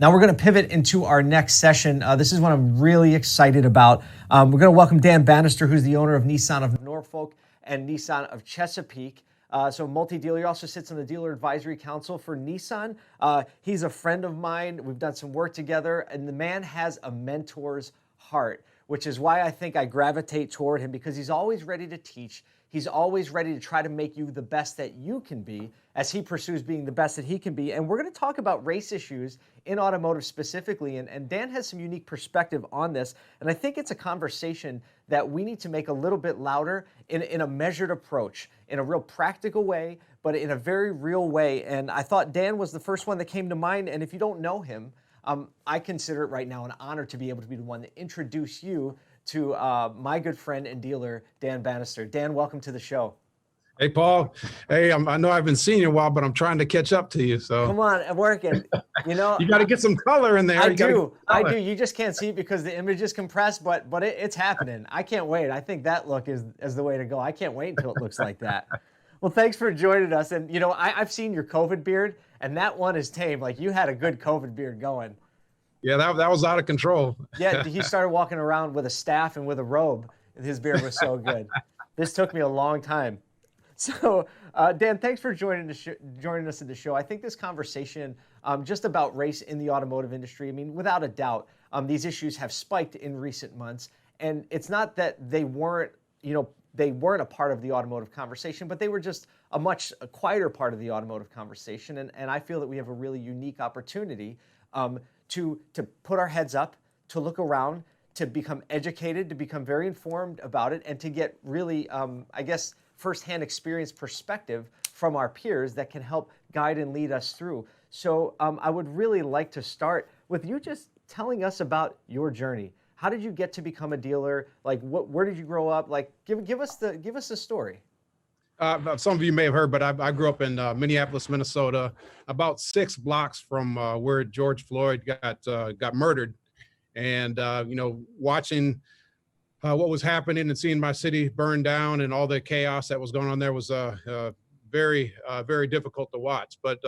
Now we're going to pivot into our next session. This is what I'm really excited about. We're going to welcome Dan Banister, who's the owner of Nissan of Norfolk and Nissan of Chesapeake. So multi-dealer. He also sits on the Dealer Advisory Council for Nissan. He's a friend of mine. We've done some work together, and the man has a mentor's heart, which is why I think I gravitate toward him, because he's always ready to teach. He's always ready to try to make you the best that you can be as he pursues being the best that he can be. And we're going to talk about race issues in automotive specifically. And Dan has some unique perspective on this. And I think it's a conversation that we need to make a little bit louder in a measured approach, in a real practical way, but in a very real way. And I thought Dan was the first one that came to mind. And if you don't know him, I consider it right now an honor to be able to be the one to introduce you to my good friend and dealer, Dan Banister. Dan, welcome to the show. Hey, Paul. Hey, I know I've been seeing you a while, but I'm trying to catch up to you. So come on, I'm working. You know, you got to get some color in there. I do. You just can't see it because the image is compressed, but it's happening. I can't wait. I think that look is the way to go. I can't wait until it looks like that. Well, thanks for joining us. And you know, I've seen your COVID beard, and that one is tame. Like, you had a good COVID beard going. Yeah, that was out of control. Yeah, he started walking around with a staff and with a robe. His beard was so good. This took me a long time. So, Dan, thanks for joining us in the show. I think this conversation just about race in the automotive industry, I mean, without a doubt, these issues have spiked in recent months. And it's not that they weren't a part of the automotive conversation, but they were just a much quieter part of the automotive conversation. And I feel that we have a really unique opportunity to put our heads up, to look around, to become educated, to become very informed about it, and to get really, I guess, firsthand experience perspective from our peers that can help guide and lead us through. So I would really like to start with you just telling us about your journey. How did you get to become a dealer? Like, where did you grow up? Like, give us the story. Some of you may have heard, but I grew up in Minneapolis, Minnesota, about 6 blocks from where George Floyd got murdered. And, watching what was happening and seeing my city burn down and all the chaos that was going on there was very, very difficult to watch. But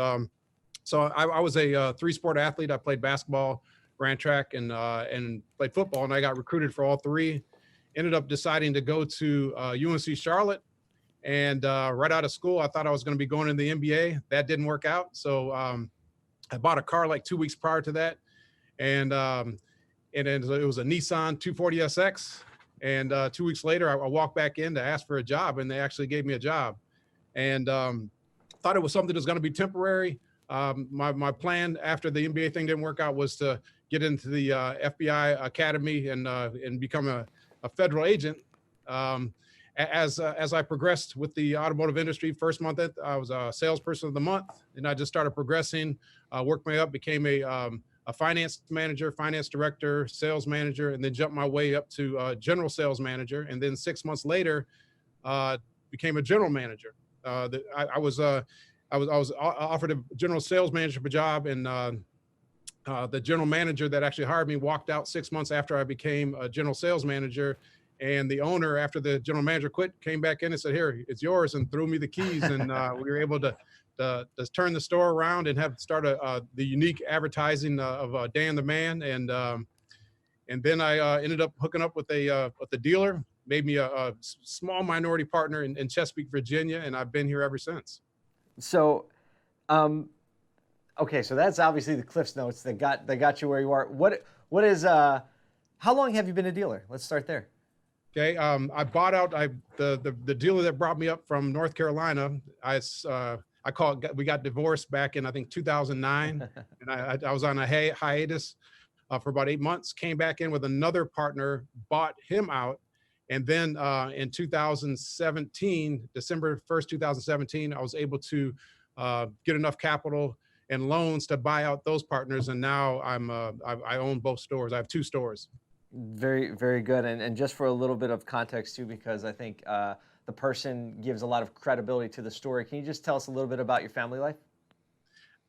so I was a 3-sport athlete. I played basketball, ran track, and played football. And I got recruited for all 3. Ended up deciding to go to UNC Charlotte. And right out of school, I thought I was going to be going in the NBA. That didn't work out. So I bought a car like 2 weeks prior to that. And then it was a Nissan 240SX. And 2 weeks later, I walked back in to ask for a job, and they actually gave me a job. And thought it was something that was going to be temporary. My plan after the NBA thing didn't work out was to get into the FBI Academy and become a federal agent. As I progressed with the automotive industry, first month I was a salesperson of the month, and I just started progressing, worked my way up, became a finance manager, finance director, sales manager, and then jumped my way up to general sales manager. And then 6 months later, became a general manager. I was offered a general sales manager job, and the general manager that actually hired me walked out 6 months after I became a general sales manager. And the owner, after the general manager quit, came back in and said, "Here, it's yours," and threw me the keys. And we were able to turn the store around and start the unique advertising of Dan the Man. And then I ended up hooking up with the dealer, made me a small minority partner in Chesapeake, Virginia, and I've been here ever since. So, okay, so that's obviously the Cliff's Notes that got you where you are. What is how long have you been a dealer? Let's start there. Okay, I bought out the dealer that brought me up from North Carolina. I call it, we got divorced back in, I think, 2009, and I was on a hiatus for about 8 months. Came back in with another partner, bought him out, and then in 2017, December 1st, 2017, I was able to get enough capital and loans to buy out those partners, and now I own both stores. I have 2 stores. Very, very good. And just for a little bit of context too, because I think the person gives a lot of credibility to the story. Can you just tell us a little bit about your family life?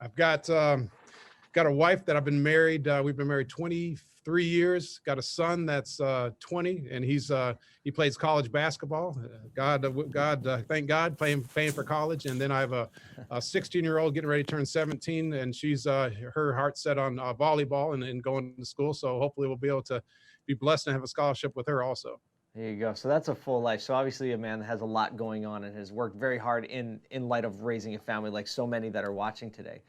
I've got a wife that I've been married. We've been married 3 years. Got a son that's 20, and he plays college basketball. Thank God, paying for college. And then I have a 16-year-old getting ready to turn 17, and she's her heart set on volleyball and going to school. So hopefully we'll be able to be blessed and have a scholarship with her also. There you go. So that's a full life. So obviously a man that has a lot going on and has worked very hard in light of raising a family, like so many that are watching today.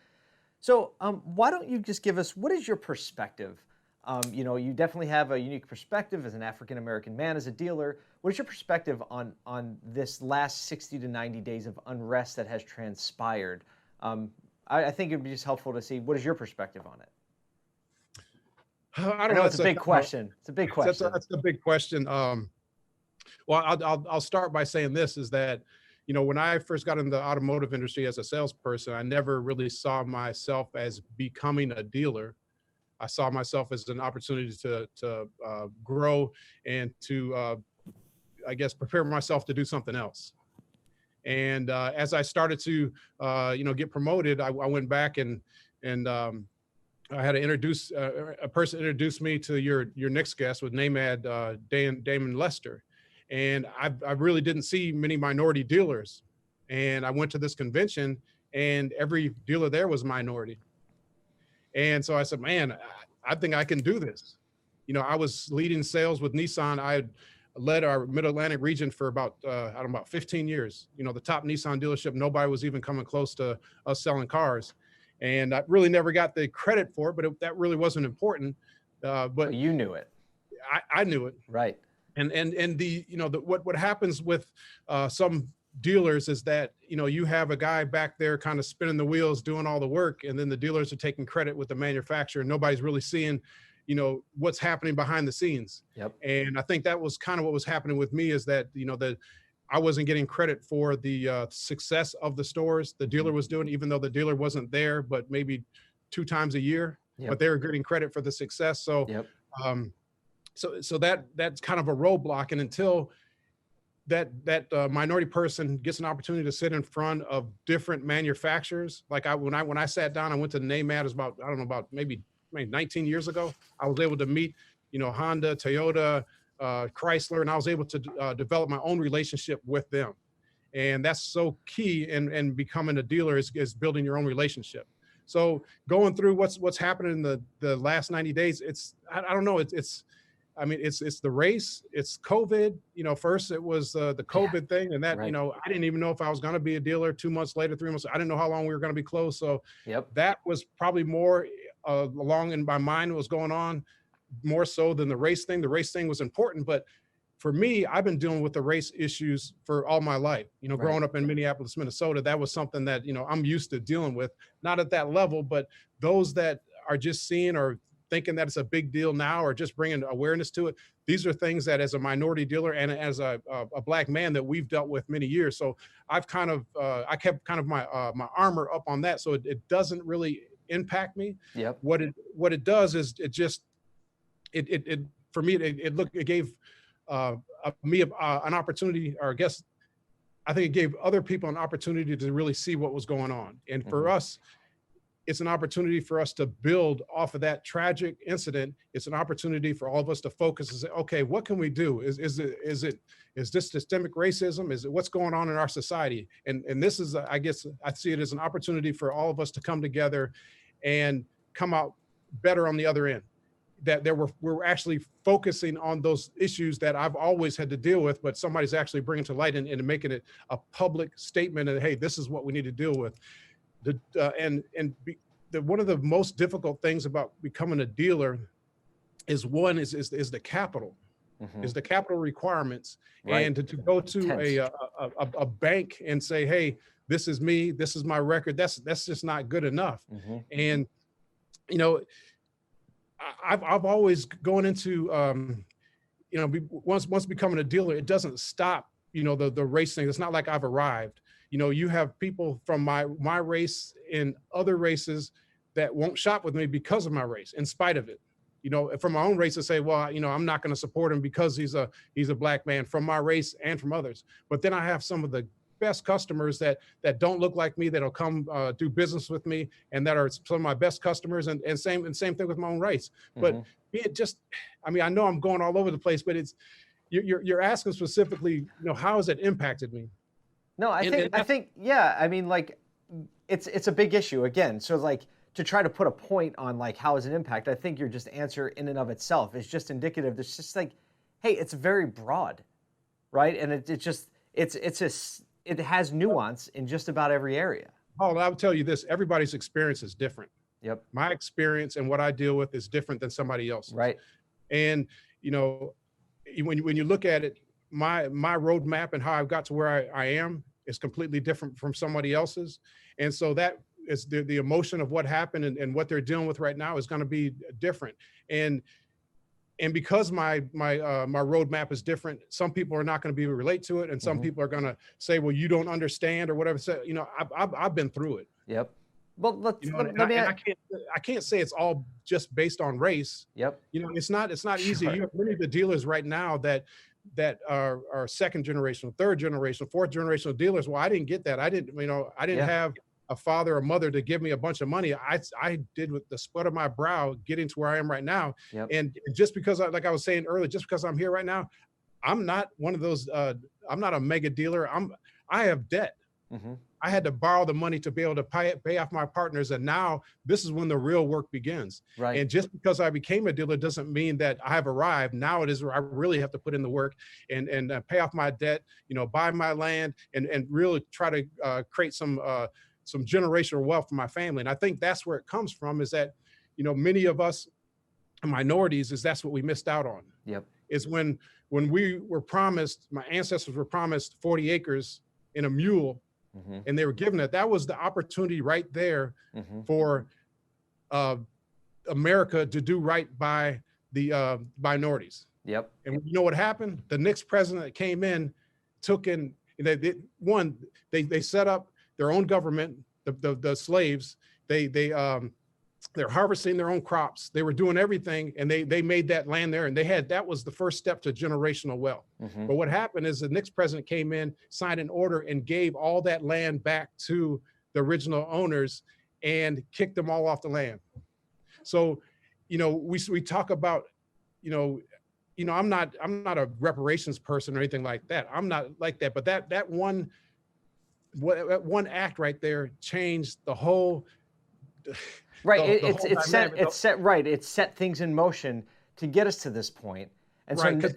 So why don't you just give us, what is your perspective? You definitely have a unique perspective as an African-American man, as a dealer. What is your perspective on this last 60 to 90 days of unrest that has transpired? I think it would be just helpful to see, what is your perspective on it? I don't know. It's a big question. It's a big question. That's the big question. Well, I'll start by saying this is that, when I first got in the automotive industry as a salesperson, I never really saw myself as becoming a dealer. I saw myself as an opportunity to grow and to, I guess, prepare myself to do something else. And as I started to, get promoted, I went back and I had to introduce a person introduced me to your next guest with NAMAD, Damon Lester. And I really didn't see many minority dealers. And I went to this convention and every dealer there was minority. And so I said, man, I think I can do this. I was leading sales with Nissan. I had led our Mid-Atlantic region for about 15 years. The top Nissan dealership, nobody was even coming close to us selling cars. And I really never got the credit for it, but that really wasn't important. But you knew it. I knew it. Right. And what happens with some dealers is that, you have a guy back there kind of spinning the wheels, doing all the work, and then the dealers are taking credit with the manufacturer. Nobody's really seeing, what's happening behind the scenes. Yep. And I think that was kind of what was happening with me is that, that I wasn't getting credit for the success of the stores the dealer was doing, even though the dealer wasn't there, but maybe 2 times a year, but they were getting credit for the success. So, so that's kind of a roadblock. And until that minority person gets an opportunity to sit in front of different manufacturers, like when I sat down, I went to NAMAD, it was about maybe 19 years ago. I was able to meet, Honda, Toyota, Chrysler, and I was able to develop my own relationship with them. And that's so key in becoming a dealer is building your own relationship. So going through what's happening in the last 90 days, I don't know, it's the race, it's COVID. First it was the COVID thing, and that, right. I didn't even know if I was going to be a dealer 2 months later, 3 months. I didn't know how long we were going to be closed. So that was probably more along in my mind what was going on, more so than the race thing. The race thing was important, but for me, I've been dealing with the race issues for all my life. Growing up in Minneapolis, Minnesota, that was something that, I'm used to dealing with, not at that level, but those that are just seeing or thinking that it's a big deal now or just bringing awareness to it. These are things that as a minority dealer and as a Black man that we've dealt with many years. So I've kind of, I kept kind of my armor up on that. So it doesn't really impact me. Yep. What it does is it gave me an opportunity, or I guess I think it gave other people an opportunity to really see what was going on. And for us, it's an opportunity for us to build off of that tragic incident. It's an opportunity for all of us to focus and say, okay, what can we do? Is this systemic racism? Is it what's going on in our society? And this is, I guess I see it as an opportunity for all of us to come together and come out better on the other end. That we're actually focusing on those issues that I've always had to deal with, but somebody's actually bringing to light and making it a public statement and, hey, this is what we need to deal with. One of the most difficult things about becoming a dealer is the capital, is the capital requirements, right. And to go to a bank and say, hey, this is me, this is my record. That's just not good enough. And I've always going into once becoming a dealer, it doesn't stop the race thing. It's not like I've arrived. You have people from my race and other races that won't shop with me because of my race, in spite of it. From my own race to say, well, I'm not going to support him because he's a Black man, from my race and from others. But then I have some of the best customers that don't look like me, that'll come do business with me, and that are some of my best customers. And same thing with my own race. But be it just, I mean, I know I'm going all over the place, but it's you're asking specifically, you know, how has it impacted me? No, I think, yeah. I mean, like, it's a big issue again. So like, to try to put a point on like how is it impact, I think your just answer in and of itself is just indicative. It's just like, hey, it's very broad, right? And it has nuance in just about every area. Oh, I would tell you this: everybody's experience is different. Yep. My experience and what I deal with is different than somebody else's. Right. And you know, when you look at it, my roadmap and how I got to where I am is completely different from somebody else's. And so that is the emotion of what happened and what they're dealing with right now is going to be different. And because my roadmap is different, some people are not going to be able to relate to it, and some people are going to say, "Well, you don't understand" or whatever. So, you know, I've been through it. Yep. Well, I can't say it's all just based on race. Yep. You know, it's not easy. You have many of the dealers right now that are second generation, third generation, fourth generational dealers. Well, I didn't get that. I didn't have a father or mother to give me a bunch of money. I did with the sweat of my brow getting to where I am right now. Yep. And just because like I was saying earlier, just because I'm here right now, I'm not one of those, I'm not a mega dealer. I have debt. I had to borrow the money to be able to pay off my partners. And now this is when the real work begins. Right. And just because I became a dealer doesn't mean that I have arrived. Now it is where I really have to put in the work and pay off my debt, you know, buy my land and really try to create some generational wealth for my family. And I think that's where it comes from, is that, you know, many of us minorities, that's what we missed out on. Yep. Is when we were promised, my ancestors were promised 40 acres in a mule, and they were given it. That was the opportunity right there for America to do right by the minorities. Yep. And you know what happened? The next president that came in took in, they set up their own government, the slaves. They're harvesting their own crops. They were doing everything, and they made that land there, and that was the first step to generational wealth. But what happened is the next president came in, signed an order, and gave all that land back to the original owners and kicked them all off the land. So, you know, we talk about, you know, I'm not a reparations person or anything like that. I'm not like that. But that one act right there changed the whole. Right. It set things in motion to get us to this point. And right. So,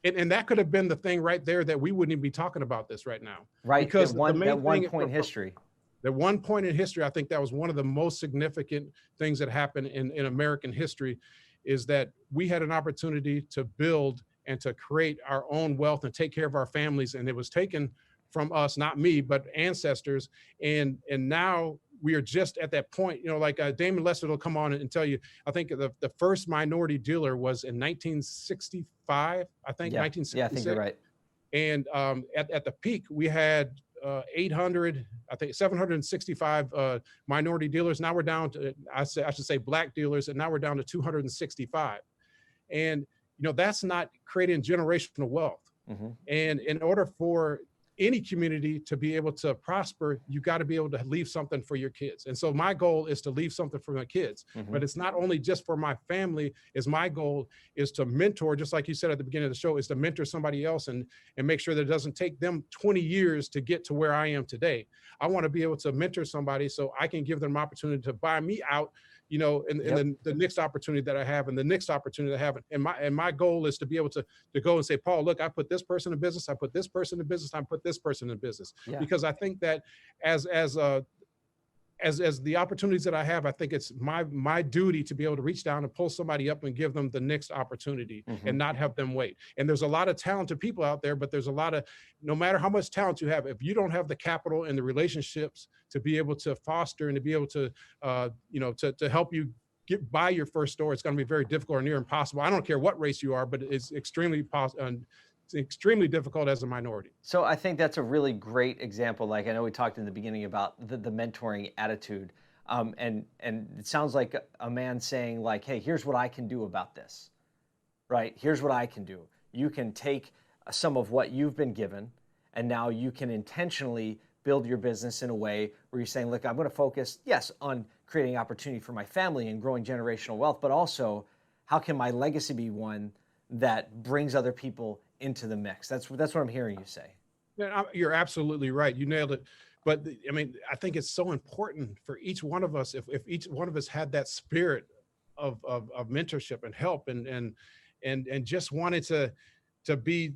and that could have been the thing right there that we wouldn't even be talking about this right now. Right. Because that one point in history. That one point in history, I think that was one of the most significant things that happened in American history, is that we had an opportunity to build and to create our own wealth and take care of our families. And it was taken from us, not me, but ancestors. And now we are just at that point, you know, like Damon Lester will come on and tell you, I think the first minority dealer was in 1965, I think, 1966. Yeah, I think you're right. And at the peak, we had 765 minority dealers. Now we're down to, I should say black dealers, and now we're down to 265. And, you know, that's not creating generational wealth. And in order for any community to be able to prosper, you got to be able to leave something for your kids. And so my goal is to leave something for my kids, but it's not only just for my family. My goal is to mentor, just like you said at the beginning of the show, is to mentor somebody else and make sure that it doesn't take them 20 years to get to where I am today. I want to be able to mentor somebody so I can give them an opportunity to buy me out, you know, and the next opportunity that I have, and the next opportunity that I have. And my goal is to be able to go and say, Paul, look, I put this person in business, I put this person in business, I put this person in business. Because I think that as the opportunities that I have, I think it's my duty to be able to reach down and pull somebody up and give them the next opportunity and not have them wait. And there's a lot of talented people out there, but there's a lot of, no matter how much talent you have, if you don't have the capital and the relationships to be able to foster and to be able to, to help you buy your first store, it's going to be very difficult or near impossible. I don't care what race you are, but it's extremely difficult as a minority. So I think that's a really great example. Like, I know we talked in the beginning about the mentoring attitude, and it sounds like a man saying like, hey, here's what I can do about this, right? Here's what I can do. You can take some of what you've been given And now you can intentionally build your business in a way where you're saying, look, I'm going to focus, yes, on creating opportunity for my family and growing generational wealth, but also how can my legacy be one that brings other people into the mix? That's what I'm hearing you say. Yeah, you're absolutely right. You nailed it. But I mean, I think it's so important for each one of us, if each one of us had that spirit of mentorship and help and just wanted to be,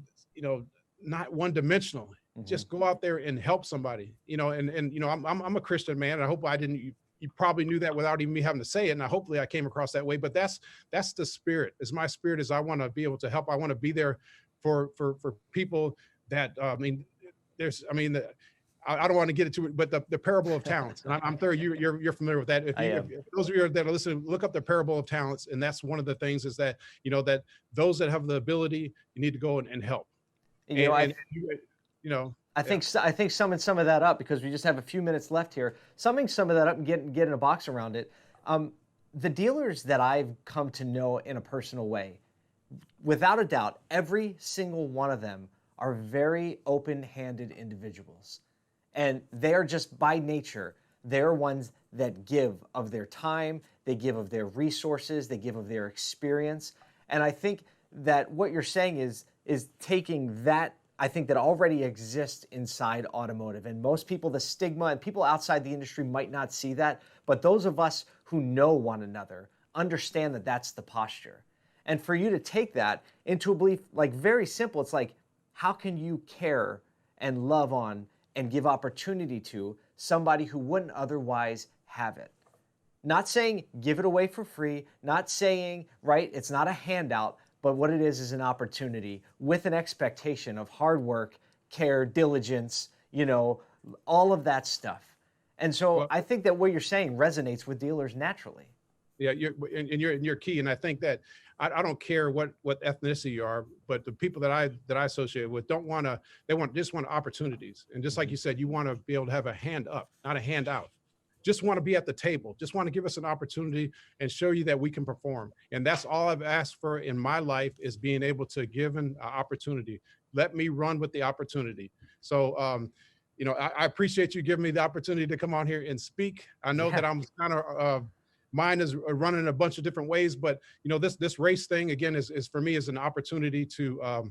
not one dimensional, just go out there and help somebody, and I'm a Christian man, and I hope I didn't, you probably knew that without even me having to say it. And hopefully I came across that way, but that's the spirit. Is my spirit is I want to be able to help. I want to be there for people that, I don't want to get into it, but the parable of talents, and I'm sure you're familiar with that. If those of you that are listening, look up the parable of talents, and that's one of the things is that that those that have the ability, you need to go and help. I think summing some of that up, because we just have a few minutes left here. Summing some of that up and getting a box around it. The dealers that I've come to know in a personal way, without a doubt, every single one of them are very open-handed individuals. And they're just by nature, they're ones that give of their time, they give of their resources, they give of their experience. And I think that what you're saying is taking that, I think, that already exists inside automotive. And most people, the stigma, and people outside the industry might not see that, but those of us who know one another understand that that's the posture. And for you to take that into a belief, like very simple, it's like, how can you care and love on and give opportunity to somebody who wouldn't otherwise have it? Not saying give it away for free, not saying, right, it's not a handout, but what it is an opportunity with an expectation of hard work, care, diligence, all of that stuff. And so I think that what you're saying resonates with dealers naturally. Yeah, you're key. And I think that I don't care what ethnicity you are, but the people that I associate with just want opportunities. And just like you said, you want to be able to have a hand up, not a handout. Just want to be at the table, just want to give us an opportunity and show you that we can perform. And that's all I've asked for in my life, is being able to give an opportunity. Let me run with the opportunity. So, I appreciate you giving me the opportunity to come on here and speak. I know that I'm kind of, mine is running a bunch of different ways, but this race thing again is for me is an opportunity to,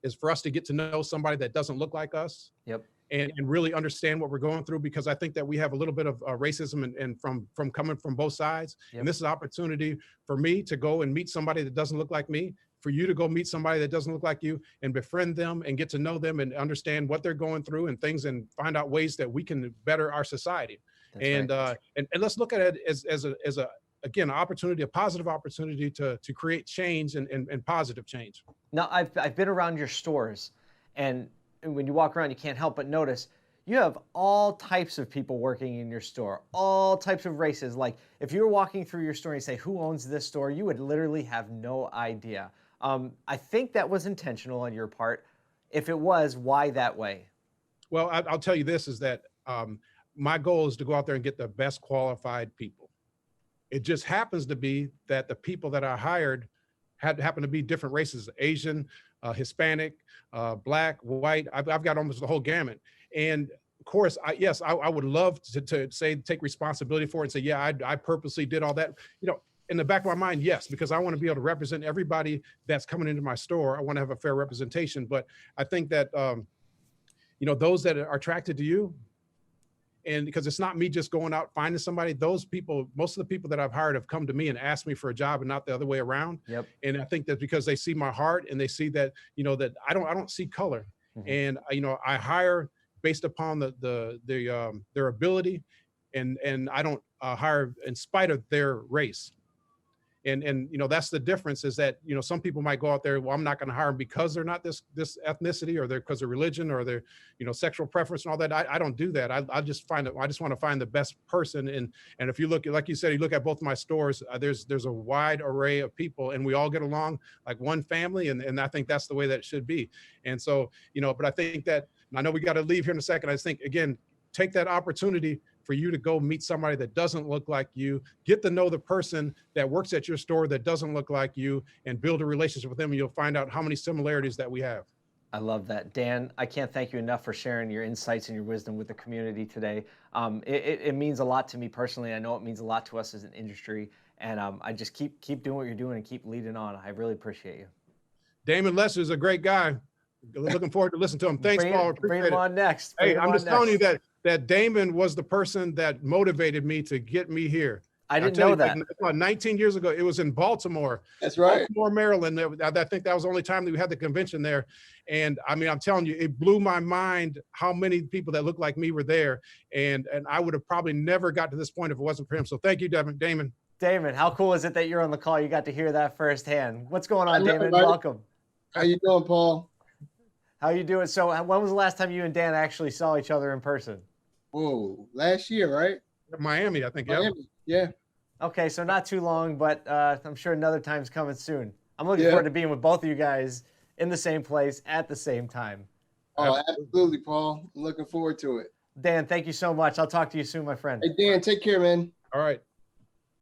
is for us to get to know somebody that doesn't look like us. Yep. And really understand what we're going through, because I think that we have a little bit of racism and from coming from both sides. Yep. And this is an opportunity for me to go and meet somebody that doesn't look like me, for you to go meet somebody that doesn't look like you and befriend them and get to know them and understand what they're going through and things, and find out ways that we can better our society. And let's look at it as a again, opportunity, a positive opportunity to create change and positive change. Now, I've been around your stores, and when you walk around, you can't help but notice you have all types of people working in your store, all types of races. Like if you were walking through your store and you say, who owns this store? You would literally have no idea. I think that was intentional on your part. If it was, why that way? Well, I'll tell you this, is that my goal is to go out there and get the best qualified people. It just happens to be that the people that I hired happen to be different races: Asian, Hispanic, Black, white. I've got almost the whole gamut. And of course, I would love to take responsibility for it and say, yeah, I purposely did all that. In the back of my mind, yes, because I want to be able to represent everybody that's coming into my store. I want to have a fair representation. But I think that, those that are attracted to you, and because it's not me just going out finding somebody, those people, most of the people that I've hired have come to me and asked me for a job and not the other way around. Yep. And I think that's because they see my heart and they see that, that I don't see color. Mm-hmm. And, I hire based upon their ability, and I don't hire in spite of their race. And that's the difference, is that some people might go out there, well, I'm not going to hire them because they're not this ethnicity, or they're because of religion, or their sexual preference and all that. I don't do that. I just want to find the best person. And if you look, like you said, you look at both my stores, there's a wide array of people, and we all get along like one family, and I think that's the way that it should be. And so but I think that, I know we got to leave here in a second. I just think, again, take that opportunity for you to go meet somebody that doesn't look like you, get to know the person that works at your store that doesn't look like you, and build a relationship with them. And you'll find out how many similarities that we have. I love that. Dan, I can't thank you enough for sharing your insights and your wisdom with the community today. It means a lot to me personally. I know it means a lot to us as an industry. And I just keep doing what you're doing and keep leading on. I really appreciate you. Damon Lester is a great guy. Looking forward to listening to him. Thanks, Paul. Bring him on next. Hey, I'm just telling you that Damon was the person that motivated me to get me here. I didn't know that. Like 19 years ago, it was in Baltimore. That's right. Baltimore, Maryland. I think that was the only time that we had the convention there. And I mean, I'm telling you, it blew my mind how many people that looked like me were there. And I would have probably never got to this point if it wasn't for him. So thank you, Damon. Damon, how cool is it that you're on the call? You got to hear that firsthand. What's going on, Damon? Welcome. How you doing, Paul? How you doing? So when was the last time you and Dan actually saw each other in person? Whoa, last year, right? Miami, I think. Miami, yeah. Okay, so not too long, but I'm sure another time's coming soon. I'm looking forward to being with both of you guys in the same place at the same time. Oh, absolutely, Paul. I'm looking forward to it. Dan, thank you so much. I'll talk to you soon, my friend. Hey, Dan, take care, man. All right.